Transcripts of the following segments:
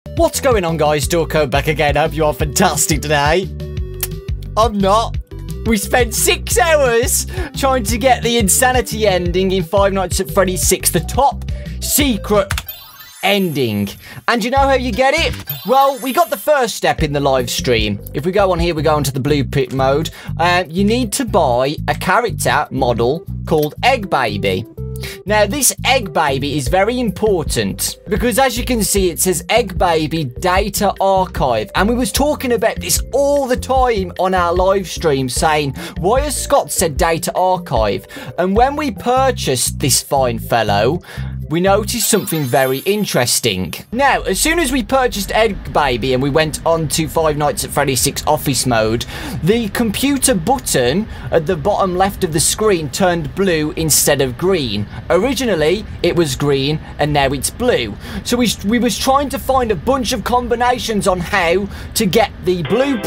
What's going on, guys? Dawkbro back again. Hope you are fantastic today. I'm not. We spent 6 hours trying to get the insanity ending in Five Nights at Freddy's 6, the top secret ending. And you know how you get it? Well, we got the first step in the live stream. If we go on here, we go into the blueprint mode. You need to buy a character model called Egg Baby. Now, this Egg Baby is very important because, as you can see, it says Egg Baby Data Archive. And we was talking about this all the time on our live stream, saying, why has Scott said Data Archive? And when we purchased this fine fellow, we noticed something very interesting. Now, as soon as we purchased Egg Baby and we went on to Five Nights at Freddy's 6 office mode, the computer button at the bottom left of the screen turned blue instead of green. Originally, it was green and now it's blue. So we was trying to find a bunch of combinations on how to get the blue...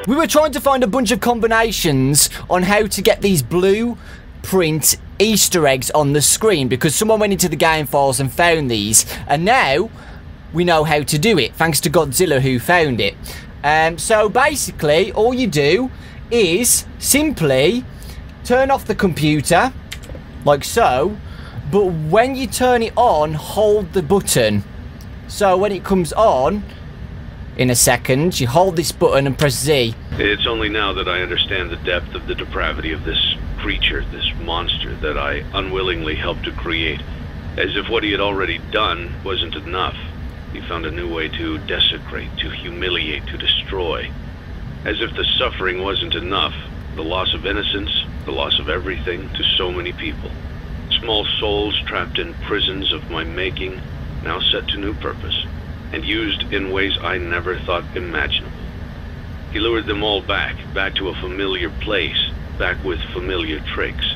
We were trying to find a bunch of combinations on how to get these blueprint Easter eggs on the screen because someone went into the game files and found these, and now we know how to do it thanks to Godzilla who found it. So basically all you do is simply turn off the computer like so, but when you turn it on, hold the button. So when it comes on in a second, you hold this button and press Z. It's only now that I understand the depth of the depravity of this creature, this monster that I unwillingly helped to create. As if what he had already done wasn't enough. He found a new way to desecrate, to humiliate, to destroy. As if the suffering wasn't enough. The loss of innocence, the loss of everything to so many people. Small souls trapped in prisons of my making, now set to new purpose, and used in ways I never thought imaginable. He lured them all back to a familiar place, back with familiar tricks.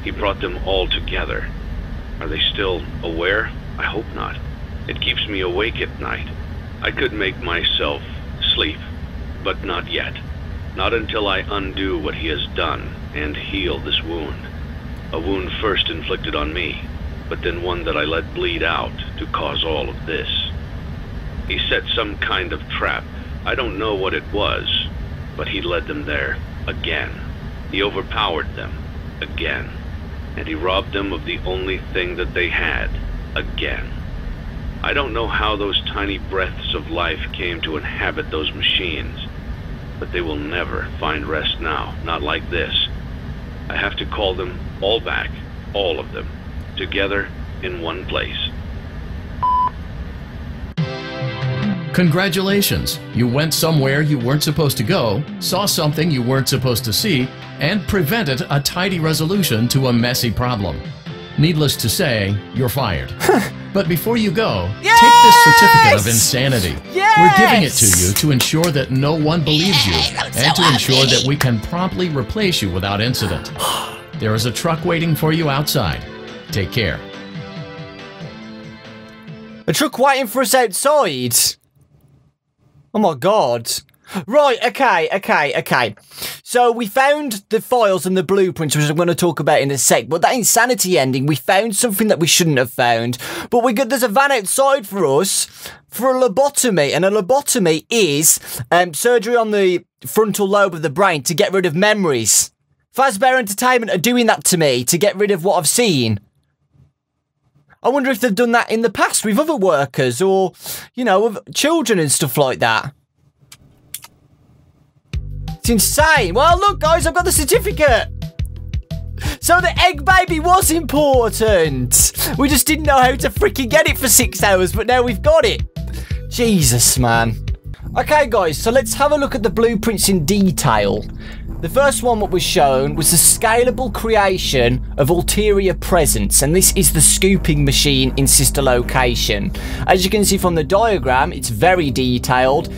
He brought them all together. Are they still aware? I hope not. It keeps me awake at night. I could make myself sleep, but not yet. Not until I undo what he has done and heal this wound. A wound first inflicted on me, but then one that I let bleed out to cause all of this. He set some kind of trap. I don't know what it was, but he led them there again. He overpowered them again, and he robbed them of the only thing that they had again. I don't know how those tiny breaths of life came to inhabit those machines, but they will never find rest now, not like this. I have to call them all back, all of them, together in one place. Congratulations! You went somewhere you weren't supposed to go, saw something you weren't supposed to see, and prevented a tidy resolution to a messy problem. Needless to say, you're fired. But before you go, yes! Take this certificate of insanity. Yes! We're giving it to you to ensure that no one believes you, and to ensure that we can promptly replace you without incident. There is a truck waiting for you outside. Take care. A truck waiting for us outside? Oh my god. Right, okay. So we found the files and the blueprints, which I'm going to talk about in a sec. But that insanity ending, we found something that we shouldn't have found. But there's a van outside for us for a lobotomy. And a lobotomy is surgery on the frontal lobe of the brain to get rid of memories. Fazbear Entertainment are doing that to me to get rid of what I've seen. I wonder if they've done that in the past with other workers or, you know, with children and stuff like that. It's insane. Well, look, guys, I've got the certificate. So the Egg Baby was important. We just didn't know how to freaking get it for 6 hours, but now we've got it. Jesus, man. Okay, guys, so let's have a look at the blueprints in detail. The first one that was shown was the scalable creation of ulterior presence, and this is the scooping machine in sister location. As you can see from the diagram, it's very detailed.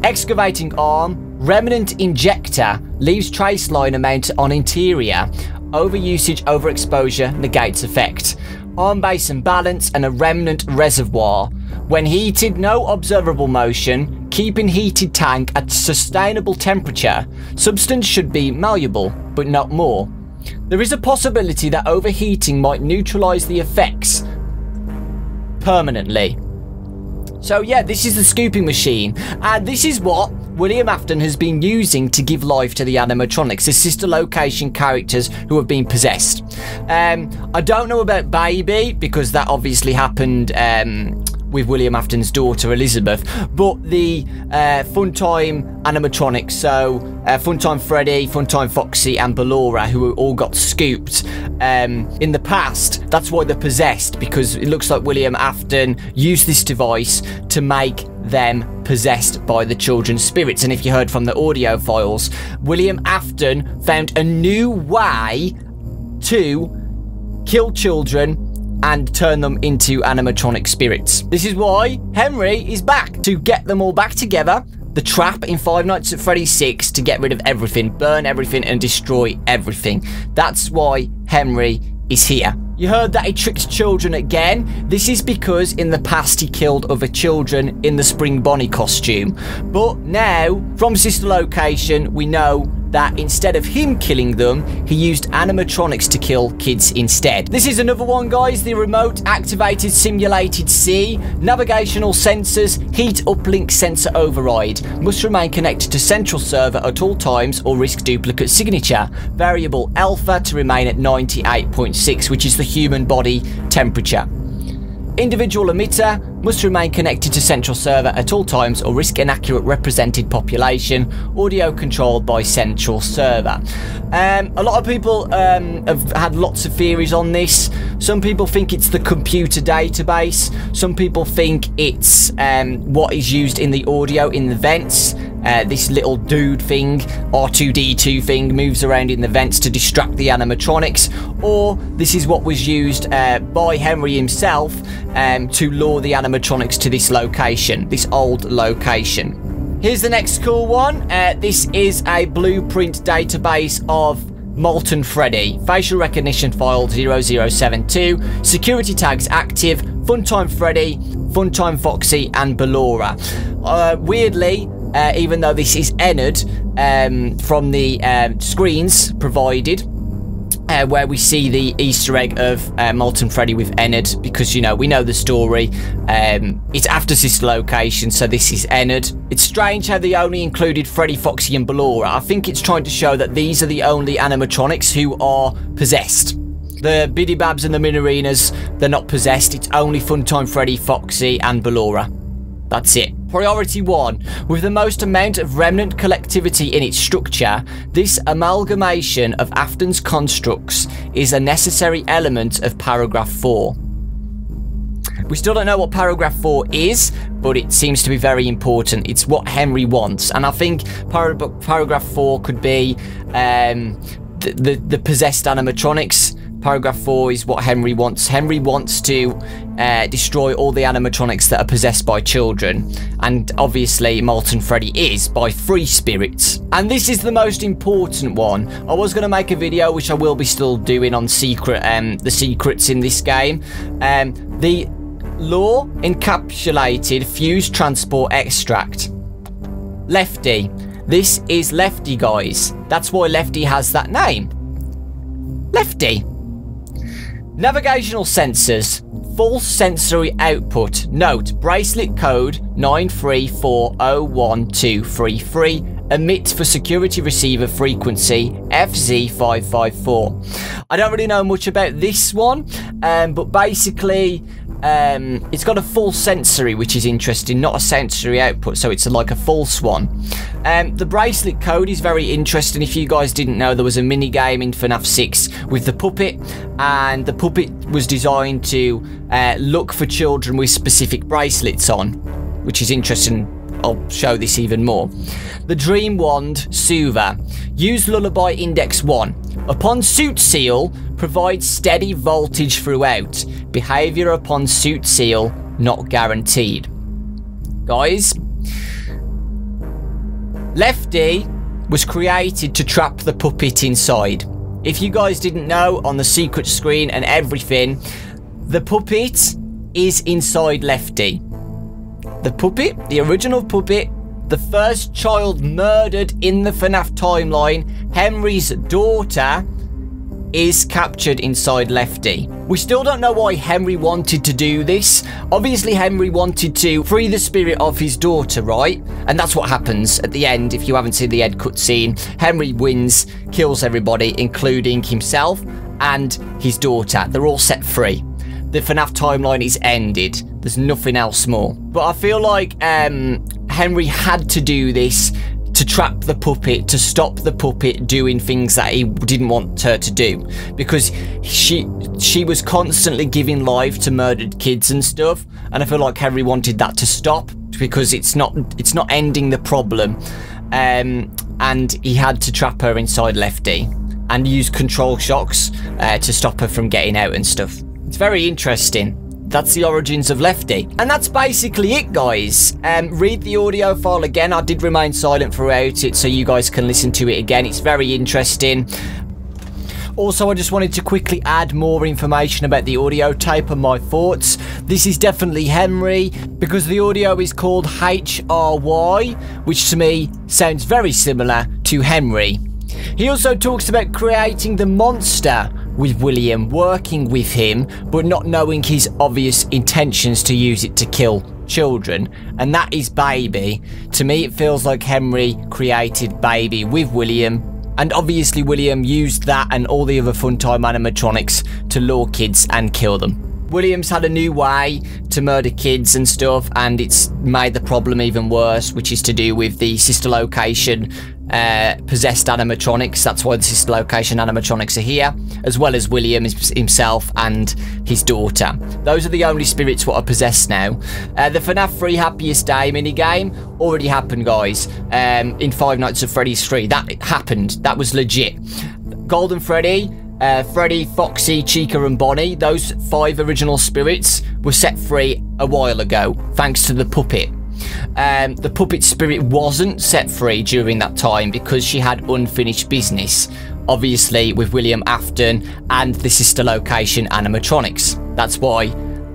Excavating arm, remnant injector, leaves trace liner mount on interior. Overusage, overexposure, negates effect. Arm base and balance, and a remnant reservoir. When heated, no observable motion. Keeping heated tank at sustainable temperature. Substance should be malleable, but not more. There is a possibility that overheating might neutralize the effects permanently. So yeah, this is the scooping machine, and this is what William Afton has been using to give life to the animatronics, the sister location characters who have been possessed. I don't know about Baby, because that obviously happened with William Afton's daughter Elizabeth, but the Funtime animatronics, so Funtime Freddy, Funtime Foxy and Ballora, who all got scooped in the past, that's why they're possessed, because it looks like William Afton used this device to make them possessed by the children's spirits. And if you heard from the audio files, William Afton found a new way to kill children and turn them into animatronic spirits. This is why Henry is back, to get them all back together. The trap in Five Nights at Freddy's 6 to get rid of everything, burn everything and destroy everything. That's why Henry is here. You heard that he tricked children again. This is because in the past he killed other children in the Spring Bonnie costume. But now, from Sister Location, we know that instead of him killing them, he used animatronics to kill kids instead. This is another one, guys. The remote activated simulated C, navigational sensors, heat uplink sensor override. Must remain connected to central server at all times or risk duplicate signature. Variable alpha to remain at 98.6, which is the human body temperature. Individual emitter must remain connected to central server at all times or risk inaccurate represented population. Audio controlled by central server. A lot of people have had lots of theories on this. Some people think it's the computer database. Some people think it's what is used in the audio in the vents. This little dude thing, R2D2 thing, moves around in the vents to distract the animatronics, or this is what was used by Henry himself to lure the animatronics to this location, this old location. Here's the next cool one. This is a blueprint database of Molten Freddy. Facial recognition file 0072. Security tags active. Funtime Freddy, Funtime Foxy and Ballora. Weirdly, even though this is entered from the screens provided, where we see the Easter egg of Molten Freddy with Ennard, because, you know, we know the story. It's after Sister Location, so this is Ennard. It's strange how they only included Freddy, Foxy and Ballora. I think it's trying to show that these are the only animatronics who are possessed. The Biddy Babs and the Minarinas, they're not possessed. It's only Funtime Freddy, Foxy and Ballora. That's it. Priority 1. With the most amount of remnant collectivity in its structure, this amalgamation of Afton's constructs is a necessary element of paragraph 4. We still don't know what paragraph 4 is, but it seems to be very important. It's what Henry wants, and I think paragraph 4 could be the possessed animatronics. Paragraph 4 is what Henry wants. Henry wants to destroy all the animatronics that are possessed by children. And obviously, Molten Freddy is by free spirits. And this is the most important one. I was going to make a video, which I will be still doing, on the secrets in this game. The law encapsulated fused transport extract. Lefty. This is Lefty, guys. That's why Lefty has that name. Lefty. Navigational sensors. False sensory output. Note, bracelet code 934012333. Emit for security receiver frequency FZ554. I don't really know much about this one, but basically it's got a false sensory, which is interesting, not a sensory output, so it's like a false one. The bracelet code is very interesting. If you guys didn't know, there was a mini game in FNAF 6 with the puppet, and the puppet was designed to look for children with specific bracelets on, which is interesting. I'll show this even more. The Dream Wand Soother. Use Lullaby Index 1. Upon suit seal, provide steady voltage throughout. Behavior upon suit seal, not guaranteed. Guys, Lefty was created to trap the puppet inside. If you guys didn't know, on the secret screen and everything, the puppet is inside Lefty. The puppet, the original puppet, the first child murdered in the FNAF timeline, Henry's daughter, is captured inside Lefty. We still don't know why Henry wanted to do this. Obviously, Henry wanted to free the spirit of his daughter, right? And that's what happens at the end. If you haven't seen the end cutscene, Henry wins, kills everybody, including himself and his daughter. They're all set free. The FNAF timeline is ended. There's nothing else more. But I feel like Henry had to do this to trap the puppet, to stop the puppet doing things that he didn't want her to do, because she was constantly giving life to murdered kids and stuff, and I feel like Henry wanted that to stop because it's not ending the problem, and he had to trap her inside Lefty and use control shocks to stop her from getting out and stuff. It's very interesting. That's the origins of Lefty. And that's basically it, guys. Read the audio file again. I did remain silent throughout it so you guys can listen to it again. It's very interesting. Also, I just wanted to quickly add more information about the audio tape and my thoughts. This is definitely Henry, because the audio is called HRY, which to me sounds very similar to Henry. He also talks about creating the monster with William, working with him, but not knowing his obvious intentions to use it to kill children. And that is Baby. To me, it feels like Henry created Baby with William. And obviously, William used that and all the other Funtime animatronics to lure kids and kill them. William's had a new way to murder kids and stuff, and it's made the problem even worse, which is to do with the sister location possessed animatronics. That's why the sister location animatronics are here, as well as William himself and his daughter. Those are the only spirits what are possessed now. The FNAF 3 Happiest Day minigame already happened, guys, in Five Nights at Freddy's 3. That happened. That was legit. Golden Freddy, Freddy, Foxy, Chica and Bonnie, those 5 original spirits were set free a while ago, thanks to the puppet. The puppet spirit wasn't set free during that time because she had unfinished business, obviously with William Afton and the sister location animatronics. That's why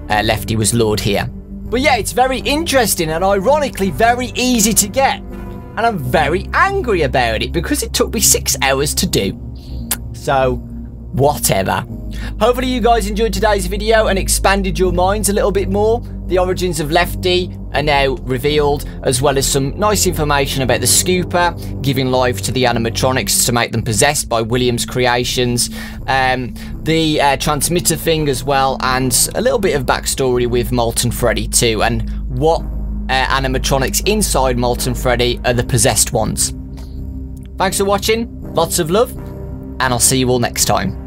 Lefty was lured here. But yeah, it's very interesting and ironically very easy to get. And I'm very angry about it because it took me 6 hours to do. So, whatever. Hopefully you guys enjoyed today's video and expanded your minds a little bit more. The origins of Lefty are now revealed, as well as some nice information about the Scooper, giving life to the animatronics to make them possessed by William's creations, the transmitter thing as well, and a little bit of backstory with Molten Freddy too, and what animatronics inside Molten Freddy are the possessed ones. Thanks for watching, lots of love, and I'll see you all next time.